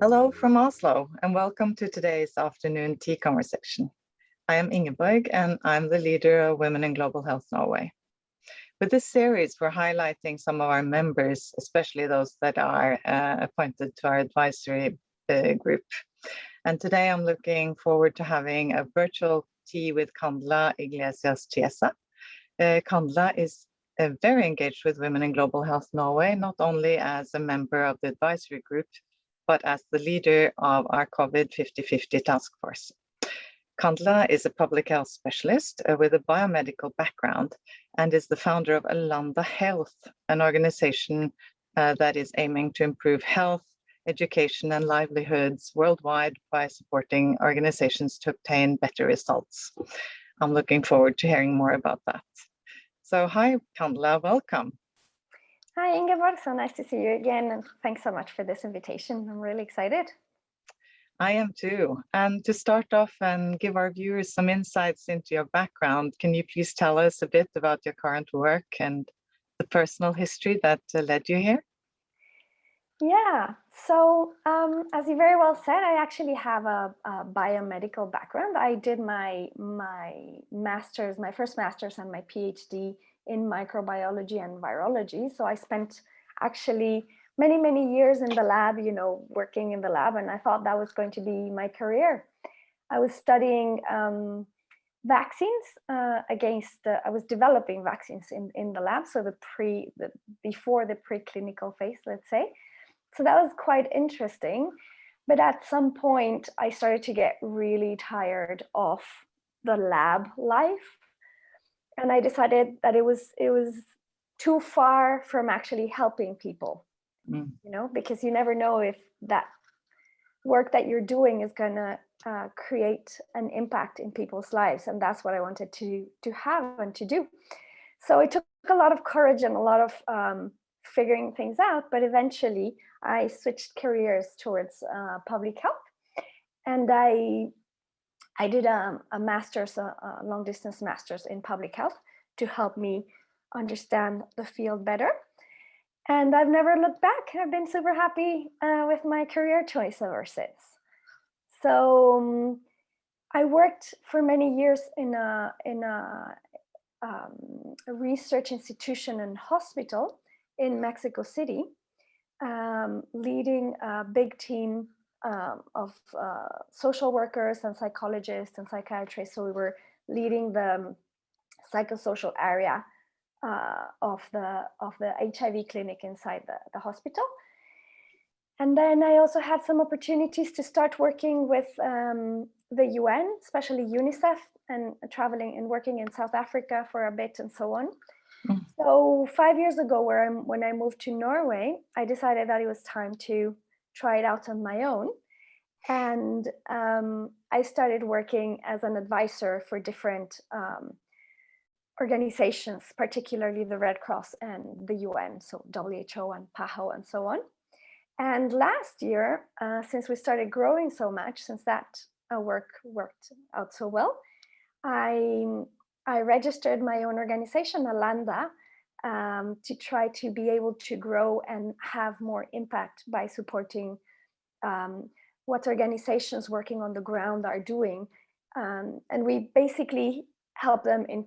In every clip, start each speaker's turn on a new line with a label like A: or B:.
A: Hello from Oslo, and welcome to today's afternoon tea conversation. I am Ingeborg, and I'm the leader of Women in Global Health Norway. With this series, we're highlighting some of our members, especially those that are appointed to our advisory group. And today I'm looking forward to having a virtual tea with Candela Iglesias Chiesa. Candela is very engaged with Women in Global Health Norway, not only as a member of the advisory group, but as the leader of our COVID 50-50 task force. Candela is a public health specialist with a biomedical background and is the founder of Alanda Health, an organization that is aiming to improve health, education, and livelihoods worldwide by supporting organizations to obtain better results. I'm looking forward to hearing more about that. So hi, Candela, welcome.
B: Hi, Ingeborg. So nice to see you again. And thanks so much for this invitation. I'm really excited.
A: I am too. And to start off and give our viewers some insights into your background, can you please tell us a bit about your current work and the personal history that led you here?
B: Yeah. So as you very well said, I actually have a biomedical background. I did my master's, my first master's and my PhD in microbiology and virology. So I spent actually many years in the lab, working in the lab, and I thought that was going to be my career. I was studying vaccines I was developing vaccines in the lab, so before the preclinical phase, let's say. So that was quite interesting. But at some point, I started to get really tired of the lab life. And I decided that it was too far from actually helping people, because you never know if that work that you're doing is going to create an impact in people's lives. And that's what I wanted to have and to do. So it took a lot of courage and a lot of figuring things out. But eventually, I switched careers towards public health. And I did a master's, a long distance master's in public health to help me understand the field better. And I've never looked back. I've been super happy with my career choice ever since. So I worked for many years in a research institution and hospital in Mexico City, leading a big team of social workers and psychologists and psychiatrists. So we were leading the psychosocial area of the HIV clinic inside the hospital. And then I also had some opportunities to start working with the UN, especially UNICEF, and traveling and working in South Africa for a bit and so on. So 5 years ago, when I moved to Norway, I decided that it was time to try it out on my own. And I started working as an advisor for different organizations, particularly the Red Cross and the UN, so WHO and PAHO and so on. And last year, since we started growing so much, since that work worked out so well, I registered my own organization, Alanda, to try to be able to grow and have more impact by supporting what organizations working on the ground are doing. And we basically help them in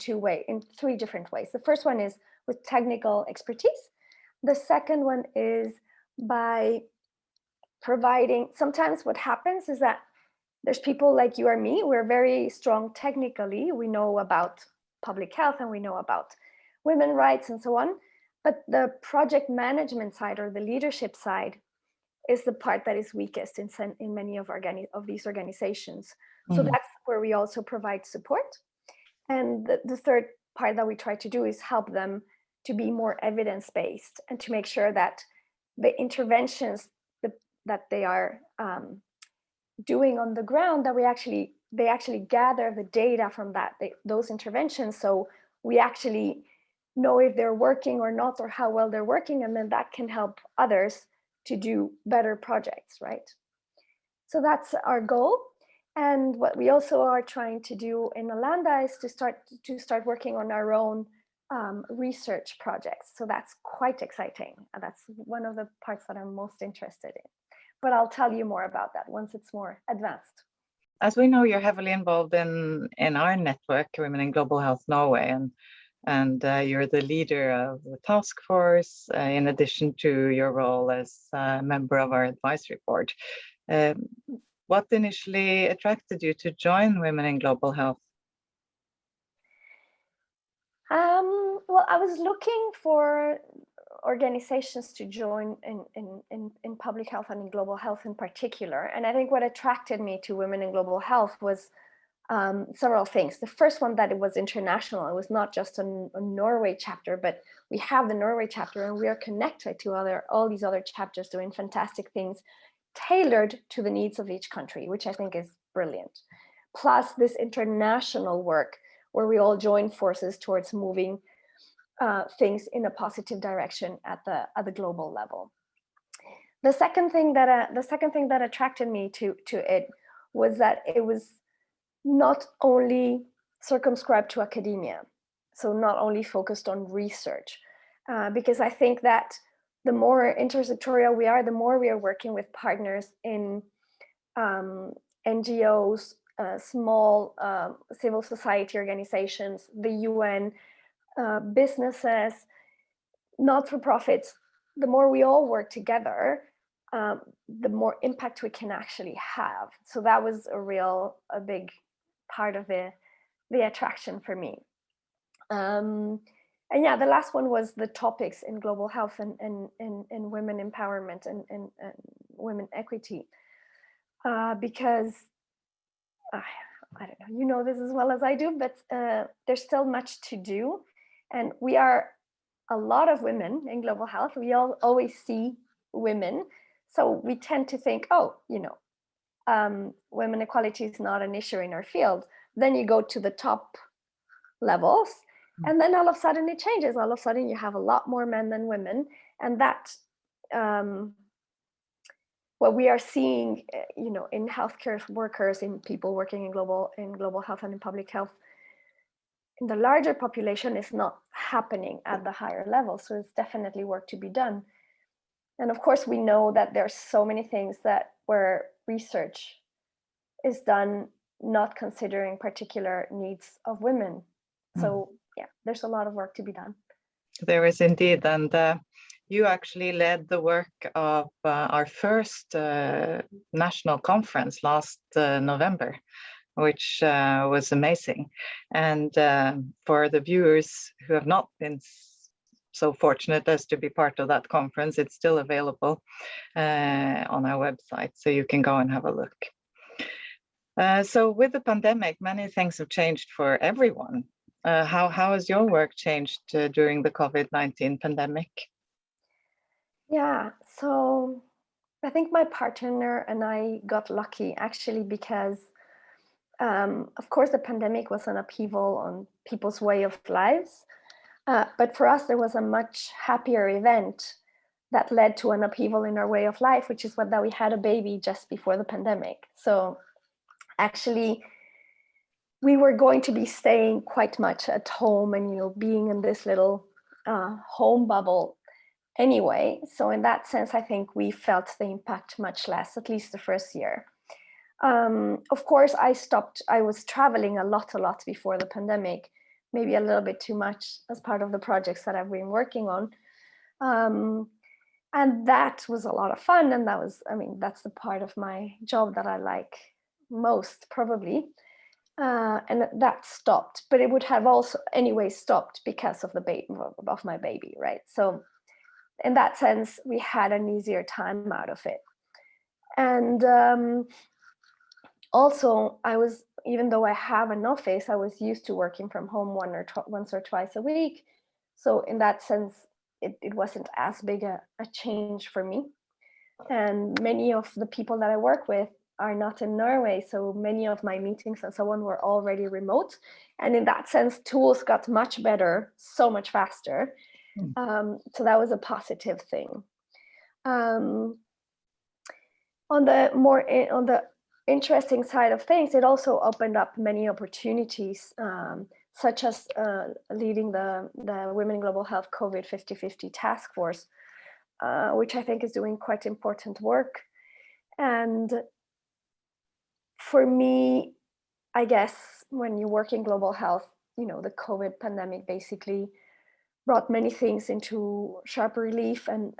B: three different ways. The first one is with technical expertise. The second one is by providing, sometimes what happens is that there's people like you or me, we're very strong technically, we know about public health and we know about women's rights and so on, but the project management side or the leadership side is the part that is weakest in many of these organizations. So that's where we also provide support. And the third part that we try to do is help them to be more evidence-based and to make sure that the interventions that they are doing on the ground, that they actually gather the data from those interventions, so we actually know if they're working or not, or how well they're working, and then that can help others to do better projects, right? So that's our goal. And what we also are trying to do in Alanda is to start working on our own research projects. So that's quite exciting. That's one of the parts that I'm most interested in. but I'll tell you more about that once it's more advanced.
A: As we know, you're heavily involved in our network, Women in Global Health Norway, and you're the leader of the task force, in addition to your role as a member of our advisory board. What initially attracted you to join Women in Global Health?
B: Well, I was looking for organizations to join in public health and in global health in particular. And I think what attracted me to Women in Global Health was several things. The first one, that it was international. It was not just a Norway chapter, but we have the Norway chapter and we are connected to all these other chapters doing fantastic things tailored to the needs of each country, which I think is brilliant. Plus this international work where we all join forces towards moving things in a positive direction at the global level. The second thing that attracted me to it was that it was not only circumscribed to academia, so not only focused on research, because I think that the more intersectorial we are, the more we are working with partners in NGOs, small civil society organizations, the UN, businesses, not-for-profits. The more we all work together, the more impact we can actually have. So that was a big part of the attraction for me. And yeah, the last one was the topics in global health and women empowerment and women equity, because I don't know, you know this as well as I do, but there's still much to do. And we are a lot of women in global health. We all always see women. So we tend to think, oh, women equality is not an issue in our field. Then you go to the top levels, and then all of a sudden it changes. All of a sudden you have a lot more men than women. And that, what we are seeing, in healthcare workers, in people working in global health and in public health, in the larger population, is not happening at the higher level. So it's definitely work to be done. And of course, we know that there's so many things where research is done not considering particular needs of women. So yeah, there's a lot of work to be done.
A: There is indeed, and you actually led the work of our first national conference last November, which was amazing. And for the viewers who have not been so fortunate as to be part of that conference, it's still available on our website, so you can go and have a look. So with the pandemic, many things have changed for everyone. How has your work changed during the COVID-19 pandemic?
B: Yeah, so I think my partner and I got lucky actually, because of course the pandemic was an upheaval on people's way of lives. But for us, there was a much happier event that led to an upheaval in our way of life, which is that we had a baby just before the pandemic. So actually, we were going to be staying quite much at home and, being in this little home bubble anyway. So in that sense, I think we felt the impact much less, at least the first year. Of course, I was traveling a lot before the pandemic, maybe a little bit too much as part of the projects that I've been working on. And that was a lot of fun. And that's the part of my job that I like most, probably. And that stopped, but it would have also anyway stopped because of of my baby, right? So in that sense, we had an easier time out of it. And also, even though I have an office, I was used to working from home once or twice a week. So in that sense, it wasn't as big a change for me. And many of the people that I work with are not in Norway. So many of my meetings and so on were already remote. And in that sense, tools got much better, so much faster. So that was a positive thing. On the interesting side of things, it also opened up many opportunities, such as leading the Women in Global Health COVID 50-50 task force, which I think is doing quite important work. And for me, I guess when you work in global health, the COVID pandemic basically brought many things into sharp relief and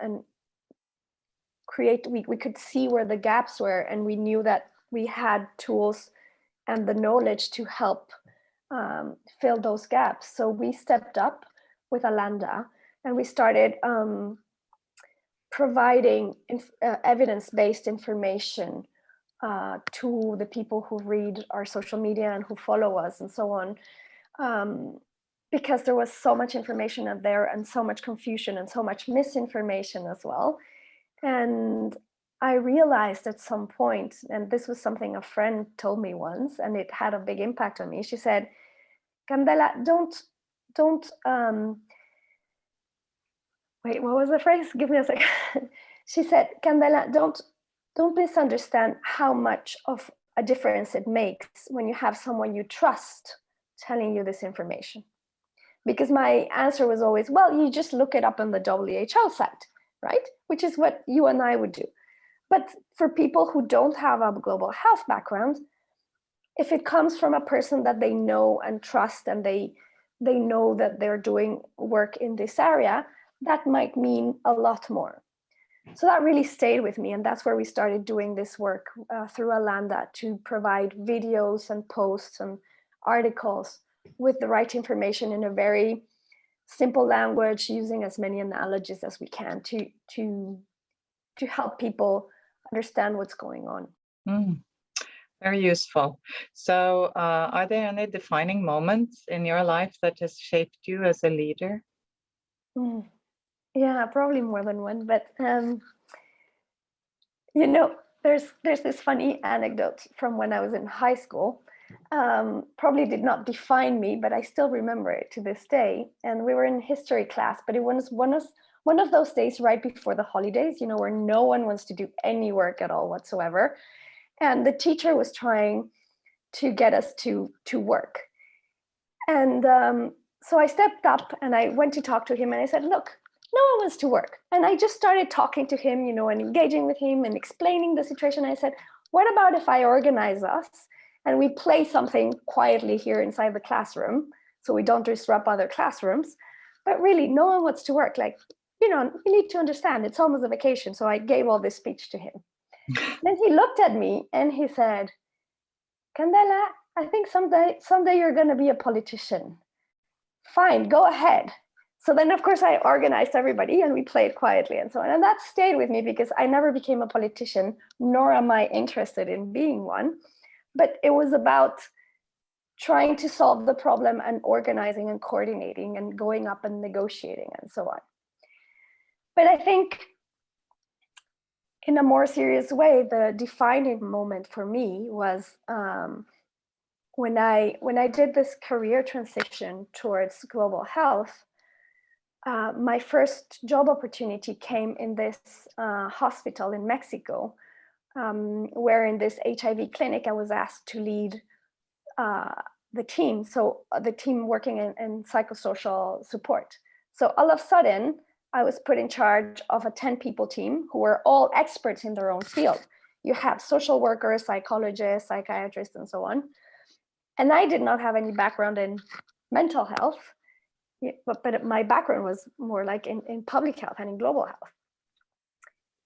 B: we could see where the gaps were, and we knew that we had tools and the knowledge to help fill those gaps. So we stepped up with Alanda, and we started providing evidence-based information to the people who read our social media and who follow us and so on, because there was so much information out there and so much confusion and so much misinformation as well. And I realized at some point, and this was something a friend told me once, and it had a big impact on me. She said, Candela, don't wait, what was the phrase? Give me a second. She said, Candela, don't misunderstand how much of a difference it makes when you have someone you trust telling you this information. Because my answer was always, well, you just look it up on the WHO site, right? Which is what you and I would do. But for people who don't have a global health background, if it comes from a person that they know and trust, and they know that they're doing work in this area, that might mean a lot more. So that really stayed with me, and that's where we started doing this work through Alanda, to provide videos and posts and articles with the right information in a very simple language, using as many analogies as we can to help people understand what's going on.
A: Very useful. So are there any defining moments in your life that has shaped you as a leader?
B: Yeah, probably more than one, but there's this funny anecdote from when I was in high school. Probably did not define me, but I still remember it to this day. And we were in history class, but it was one of those days right before the holidays, where no one wants to do any work at all whatsoever. And the teacher was trying to get us to work. And so I stepped up and I went to talk to him, and I said, look, no one wants to work. And I just started talking to him, and engaging with him and explaining the situation. I said, what about if I organize us and we play something quietly here inside the classroom so we don't disrupt other classrooms? But really, no one wants to work. Like, you need to understand, it's almost a vacation. So I gave all this speech to him. Then he looked at me and he said, Candela, I think someday you're going to be a politician. Fine, go ahead. So then, of course, I organized everybody and we played quietly and so on. And that stayed with me because I never became a politician, nor am I interested in being one. But it was about trying to solve the problem and organizing and coordinating and going up and negotiating and so on. But I think in a more serious way, the defining moment for me was when I did this career transition towards global health. My first job opportunity came in this hospital in Mexico, where in this HIV clinic I was asked to lead the team. So the team working in psychosocial support. So all of a sudden, I was put in charge of a 10-people team who were all experts in their own field. You have social workers, psychologists, psychiatrists, and so on. And I did not have any background in mental health, but my background was more like in public health and in global health.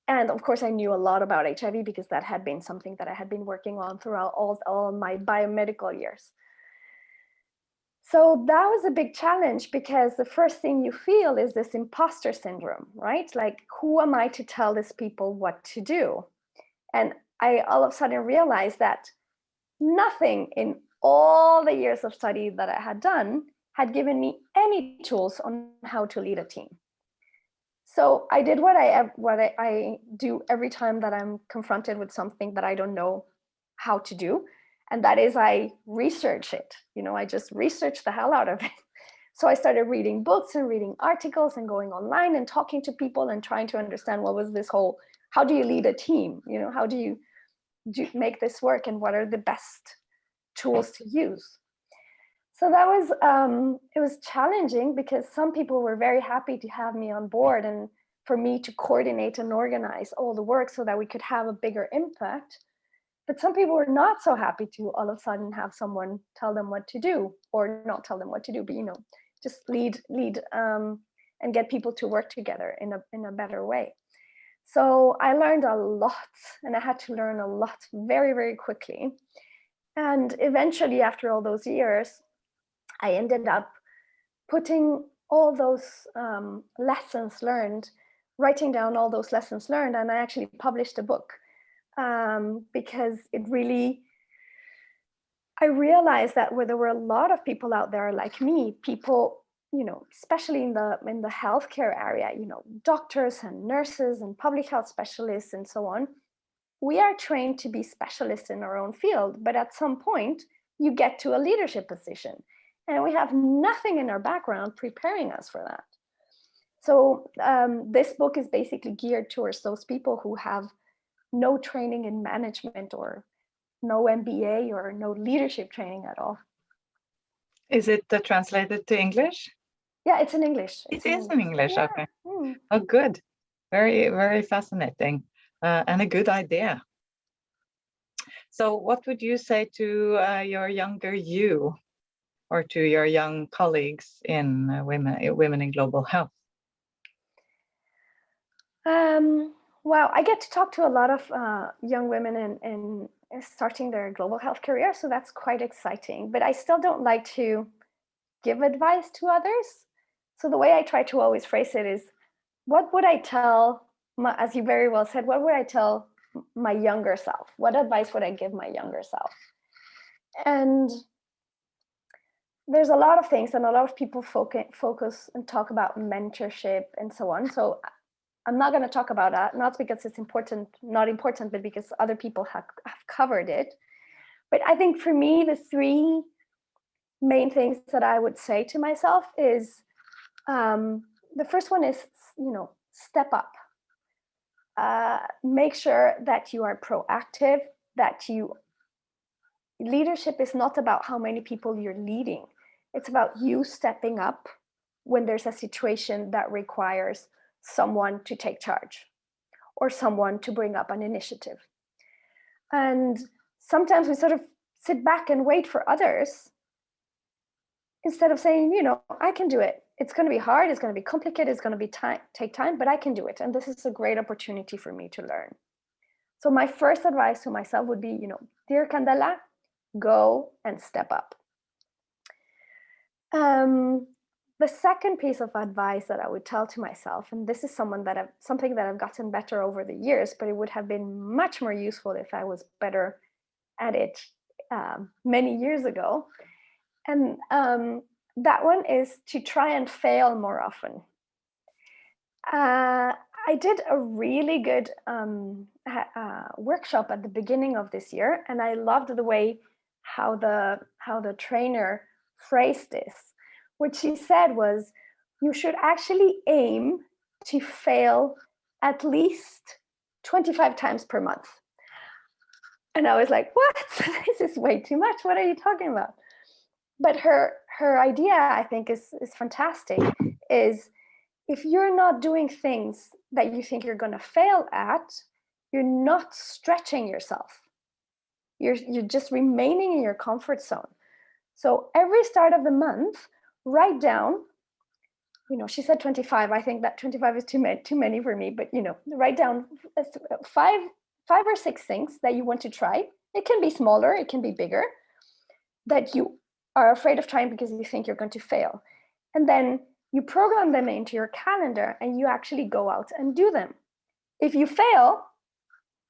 B: And of course, I knew a lot about HIV because that had been something that I had been working on throughout all my biomedical years. So that was a big challenge because the first thing you feel is this imposter syndrome, right? Like, who am I to tell these people what to do? And I all of a sudden realized that nothing in all the years of study that I had done had given me any tools on how to lead a team. So I did what I do every time that I'm confronted with something that I don't know how to do. And that is, I research it. I just research the hell out of it. So I started reading books and reading articles and going online and talking to people and trying to understand what was this whole, how do you lead a team? How do you make this work, and what are the best tools to use? So that was, it was challenging because some people were very happy to have me on board, and for me to coordinate and organize all the work so that we could have a bigger impact. But some people were not so happy to all of a sudden have someone tell them what to do, or not tell them what to do, but just lead and get people to work together in a better way. So I learned a lot, and I had to learn a lot very, very quickly. And eventually, after all those years, I ended up putting all those lessons learned, writing down all those lessons learned, and I actually published a book because I realized that there were a lot of people out there like me, people, especially in the healthcare area, doctors and nurses and public health specialists and so on. We are trained to be specialists in our own field, but at some point you get to a leadership position, and we have nothing in our background preparing us for that. So this book is basically geared towards those people who have no training in management, or no MBA, or no leadership training at all.
A: Is it translated to English?
B: Yeah, it's in English.
A: It is in English,
B: Yeah.
A: okay. Oh, good. Very, very fascinating, and a good idea. So what would you say to your younger you, or to your young colleagues in women in global health?
B: Well, I get to talk to a lot of young women in starting their global health career, so that's quite exciting. But I still don't like to give advice to others. So the way I try to always phrase it is, what would I tell, as you very well said, what would I tell my younger self? What advice would I give my younger self? And there's a lot of things, and a lot of people focus and talk about mentorship and so on. So I'm not going to talk about that, not because it's not important, but because other people have covered it. But I think for me, the three main things that I would say to myself is, the first one is, step up. Make sure that you are proactive, leadership is not about how many people you're leading. It's about you stepping up when there's a situation that requires someone to take charge, or someone to bring up an initiative. And sometimes we sort of sit back and wait for others, instead of saying, I can do it. It's going to be hard, it's going to be complicated, it's going to take time, but I can do it. And this is a great opportunity for me to learn. So my first advice to myself would be, dear Candela, go and step up. The second piece of advice that I would tell to myself, and this is something that I've gotten better over the years, but it would have been much more useful if I was better at it many years ago. And that one is to try and fail more often. I did a really good workshop at the beginning of this year, and I loved the way how the trainer phrased this. What she said was, you should actually aim to fail at least 25 times per month. And I was like, what? This is way too much. What are you talking about? But her idea, I think, is fantastic, is if you're not doing things that you think you're going to fail at, you're not stretching yourself. You're just remaining in your comfort zone. So every start of the month, write down, she said 25. I think that 25 is too many for me, but write down five or six things that you want to try. It can be smaller, it can be bigger, that you are afraid of trying because you think you're going to fail. And then you program them into your calendar, and you actually go out and do them. If you fail,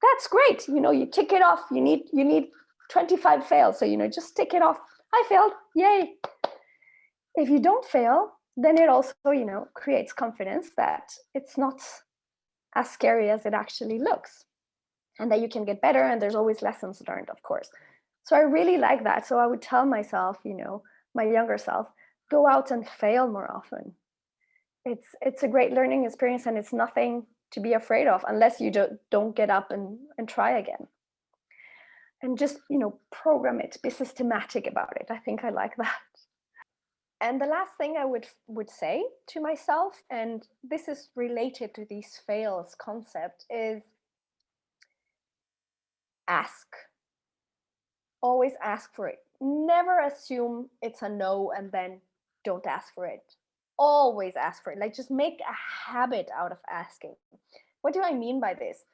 B: that's great. You tick it off. You need 25 fails. So, just tick it off. I failed. Yay. If you don't fail, then it also, creates confidence that it's not as scary as it actually looks, and that you can get better. And there's always lessons learned, of course. So I really like that. So I would tell myself, my younger self, go out and fail more often. It's a great learning experience, and it's nothing to be afraid of, unless you don't get up and try again. And just, program it, be systematic about it. I think I like that. And the last thing I would say to myself, and this is related to these fails concept, is ask. Always ask for it. Never assume it's a no and then don't ask for it. Always ask for it. Like, just make a habit out of asking. What do I mean by this?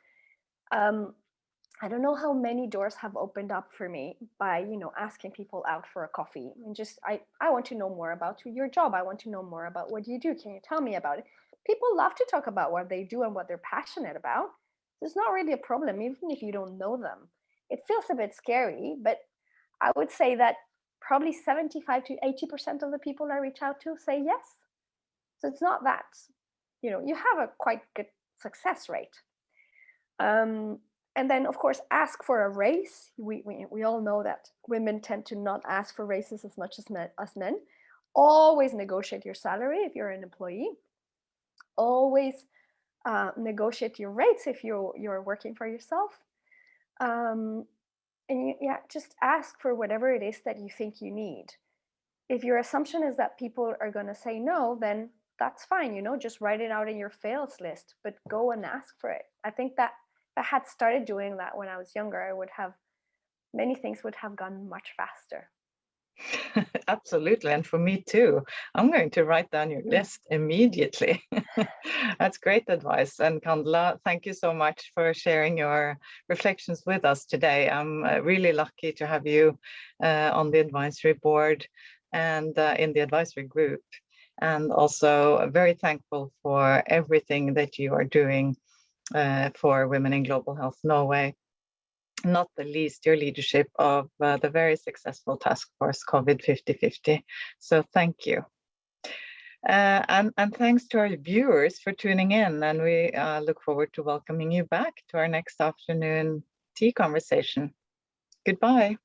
B: I don't know how many doors have opened up for me by, asking people out for a coffee and just, I want to know more about your job. I want to know more about what you do. Can you tell me about it? People love to talk about what they do and what they're passionate about. It's not really a problem, even if you don't know them. It feels a bit scary, but I would say that probably 75 to 80% of the people I reach out to say yes. So it's not that, you have a quite good success rate. And then, of course, ask for a raise. We all know that women tend to not ask for raises as much as men. Always negotiate your salary if you're an employee. Always negotiate your rates if you're working for yourself. And just ask for whatever it is that you think you need. If your assumption is that people are going to say no, then that's fine, just write it out in your fails list, but go and ask for it. I think that if I had started doing that when I was younger, many things would have gone much faster.
A: Absolutely. And for me too. I'm going to write down your list immediately. That's great advice. And Candela, thank you so much for sharing your reflections with us today. I'm really lucky to have you on the advisory board and in the advisory group. And also very thankful for everything that you are doing for Women in Global Health Norway. Not the least your leadership of the very successful task force COVID 50/50. So thank you. And thanks to our viewers for tuning in, and we look forward to welcoming you back to our next afternoon tea conversation. Goodbye.